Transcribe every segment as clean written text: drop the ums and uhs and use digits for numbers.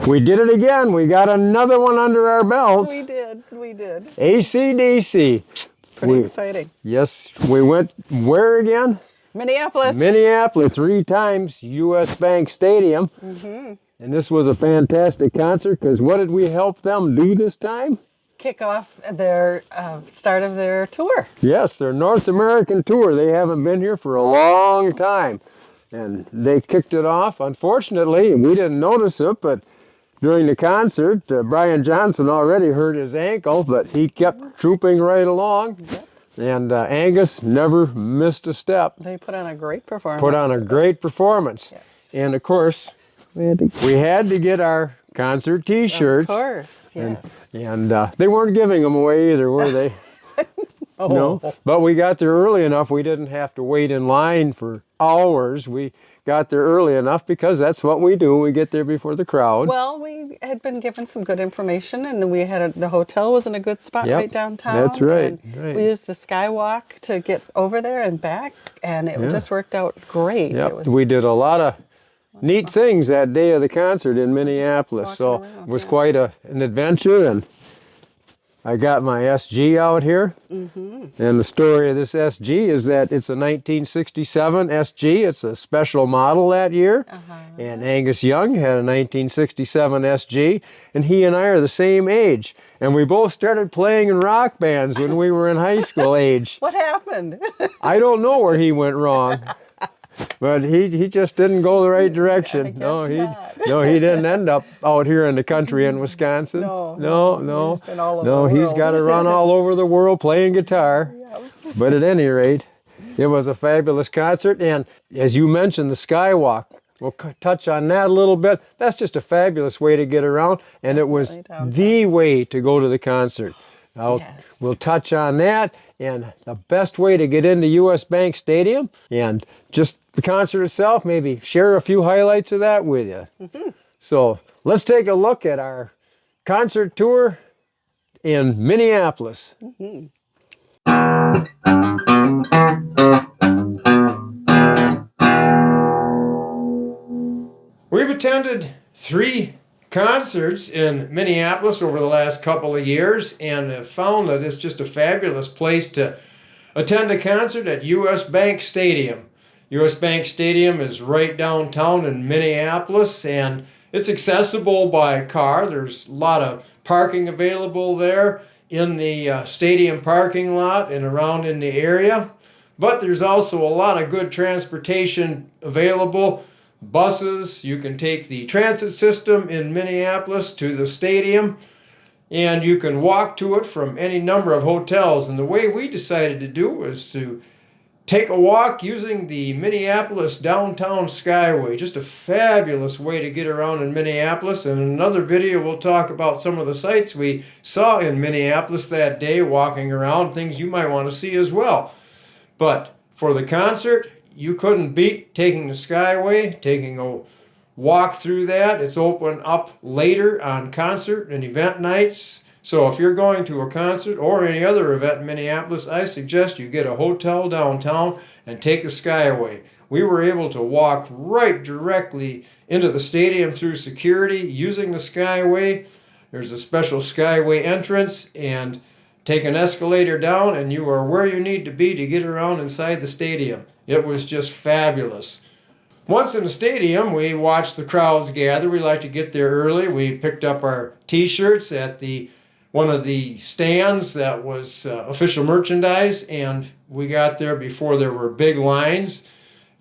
We did it again. We got another one under our belts. We did. AC/DC. Pretty exciting. Yes, we went where again? Minneapolis. Minneapolis, 3 times, U.S. Bank Stadium. And this was a fantastic concert because what did we help them do this time? Kick off their start of their tour. Yes, their North American tour. They haven't been here for a long time. And they kicked it off. Unfortunately, we didn't notice it, but during the concert, Brian Johnson already hurt his ankle, but he kept trooping right along. Yep. And Angus never missed a step. They put on a great performance. Put on a great performance. Yes. And of course, we had to get our concert T-shirts. Of course, yes. And they weren't giving them away either, were they? Oh. No. But we got there early enough. We didn't have to wait in line for hours. We got there early enough because that's what we do. We get there before the crowd. Well, we had been given some good information, and we had the hotel was in a good spot right downtown. That's right. We used the skywalk to get over there and back, and it just worked out great. Yep. We did a lot of neat things that day of the concert in Minneapolis, so it was quite an adventure. And I got my SG out here, and the story of this SG is that it's a 1967 SG. It's a special model that year, and Angus Young had a 1967 SG, and he and I are the same age, and we both started playing in rock bands when we were in high school age. What happened? I don't know where he went wrong. But he just didn't go the right direction. No, he didn't end up out here in the country in Wisconsin. No. He's got to run all over the world playing guitar. But at any rate, it was a fabulous concert. And as you mentioned, the skywalk. We'll touch on that a little bit. That's just a fabulous way to get around, and it was the way to go to the concert. We'll touch on that and the best way to get into U.S. Bank Stadium and just the concert itself, maybe share a few highlights of that with you. So let's take a look at our concert tour in Minneapolis. We've attended 3 concerts in Minneapolis over the last couple of years and have found that it's just a fabulous place to attend a concert at U.S. Bank Stadium. U.S. Bank Stadium is right downtown in Minneapolis, and it's accessible by car. There's a lot of parking available there in the stadium parking lot and around in the area. But there's also a lot of good transportation available. Buses, you can take the transit system in Minneapolis to the stadium, and you can walk to it from any number of hotels. And the way we decided to do was to take a walk using the Minneapolis Downtown Skyway. Just a fabulous way to get around in Minneapolis. And in another video, we'll talk about some of the sights we saw in Minneapolis that day, walking around, things you might want to see as well. But for the concert, you couldn't beat taking the Skyway, taking a walk through that. It's open up later on concert and event nights. So if you're going to a concert or any other event in Minneapolis, I suggest you get a hotel downtown and take the Skyway. We were able to walk right directly into the stadium through security using the Skyway. There's a special Skyway entrance, and take an escalator down and you are where you need to be to get around inside the stadium. It was just fabulous. Once in the stadium, we watched the crowds gather. We like to get there early. We picked up our T-shirts at one of the stands that was official merchandise, and we got there before there were big lines,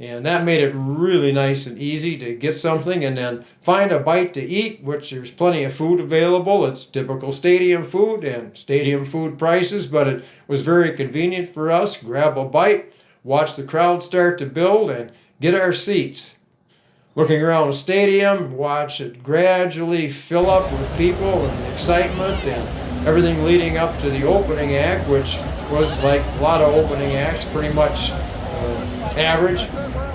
and that made it really nice and easy to get something and then find a bite to eat, which there's plenty of food available. It's typical stadium food and stadium food prices, but it was very convenient for us. Grab a bite, watch the crowd start to build, and get our seats. Looking around the stadium, watch it gradually fill up with people and excitement and everything leading up to the opening act, which was like a lot of opening acts, pretty much average,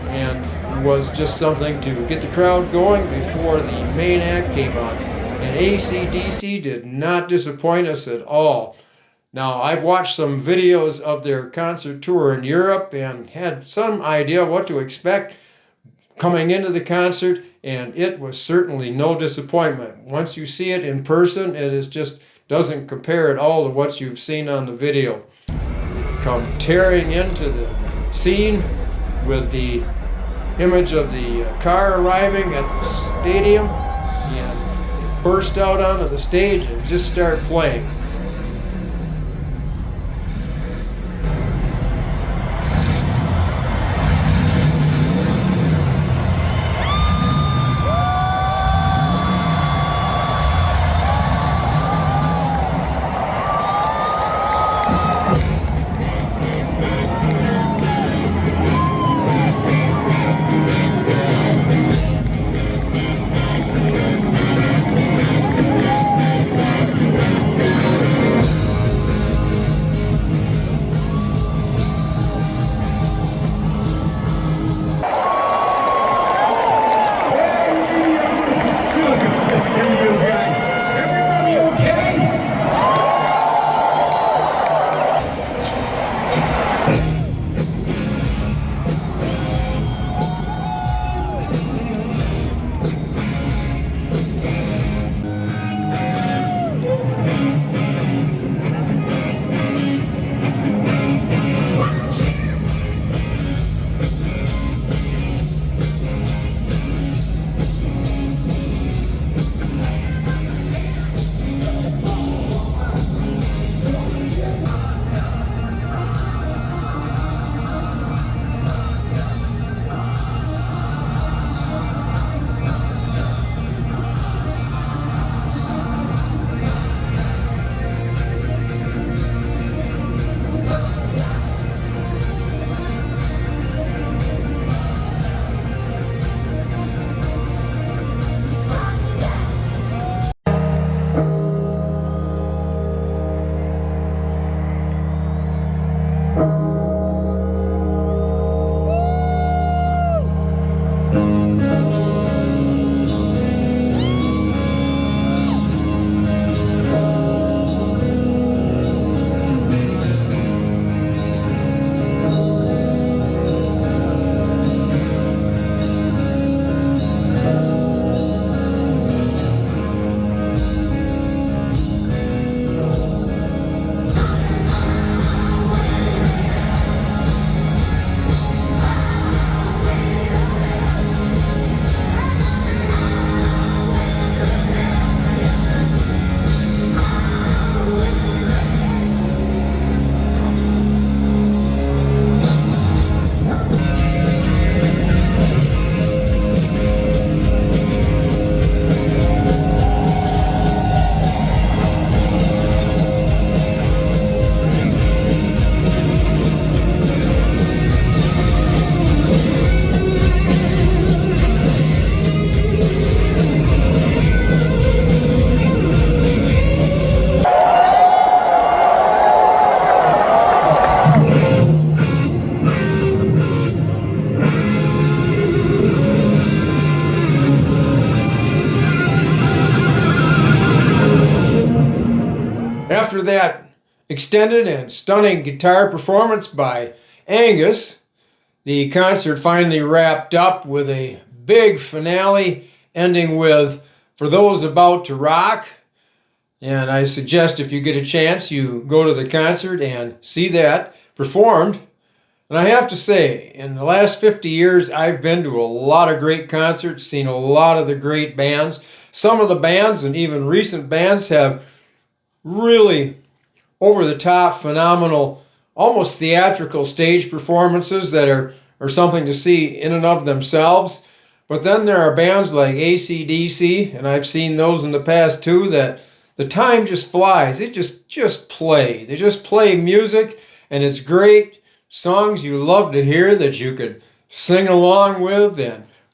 and was just something to get the crowd going before the main act came on. And AC/DC did not disappoint us at all. Now, I've watched some videos of their concert tour in Europe and had some idea what to expect coming into the concert. and it was certainly no disappointment. Once you see it in person, it is just doesn't compare at all to what you've seen on the video. Come tearing into the scene with the image of the car arriving at the stadium, and burst out onto the stage and just start playing. After that extended and stunning guitar performance by Angus, the concert finally wrapped up with a big finale ending with "For Those About to Rock." And I suggest if you get a chance, you go to the concert and see that performed. And I have to say, in the last 50 years, I've been to a lot of great concerts, seen a lot of the great bands. Some of the bands and even recent bands have really over-the-top, phenomenal, almost theatrical stage performances that are something to see in and of themselves. But then there are bands like AC/DC, and I've seen those in the past too, that the time just flies. They just play. They just play music, and it's great. Songs you love to hear that you could sing along with,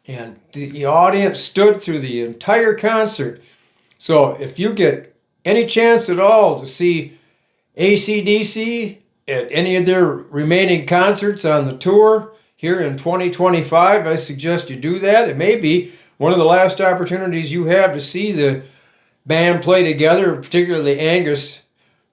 and the audience stood through the entire concert. So if you get any chance at all to see AC/DC at any of their remaining concerts on the tour here in 2025, I suggest you do that. It may be one of the last opportunities you have to see the band play together, particularly Angus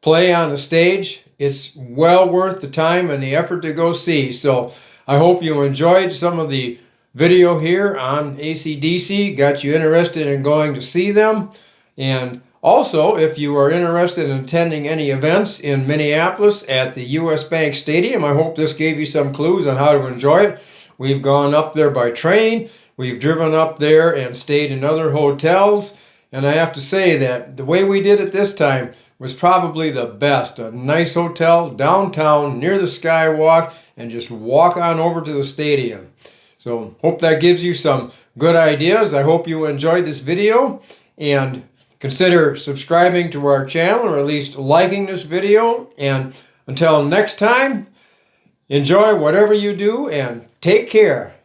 play on the stage. It's well worth the time and the effort to go see. So I hope you enjoyed some of the video here on AC/DC got you interested in going to see them. And also, if you are interested in attending any events in Minneapolis at the U.S. Bank Stadium, I hope this gave you some clues on how to enjoy it. We've gone up there by train. We've driven up there and stayed in other hotels. And I have to say that the way we did it this time was probably the best. A nice hotel downtown near the Skywalk, and just walk on over to the stadium. So hope that gives you some good ideas. I hope you enjoyed this video, and consider subscribing to our channel, or at least liking this video. And until next time, enjoy whatever you do and take care.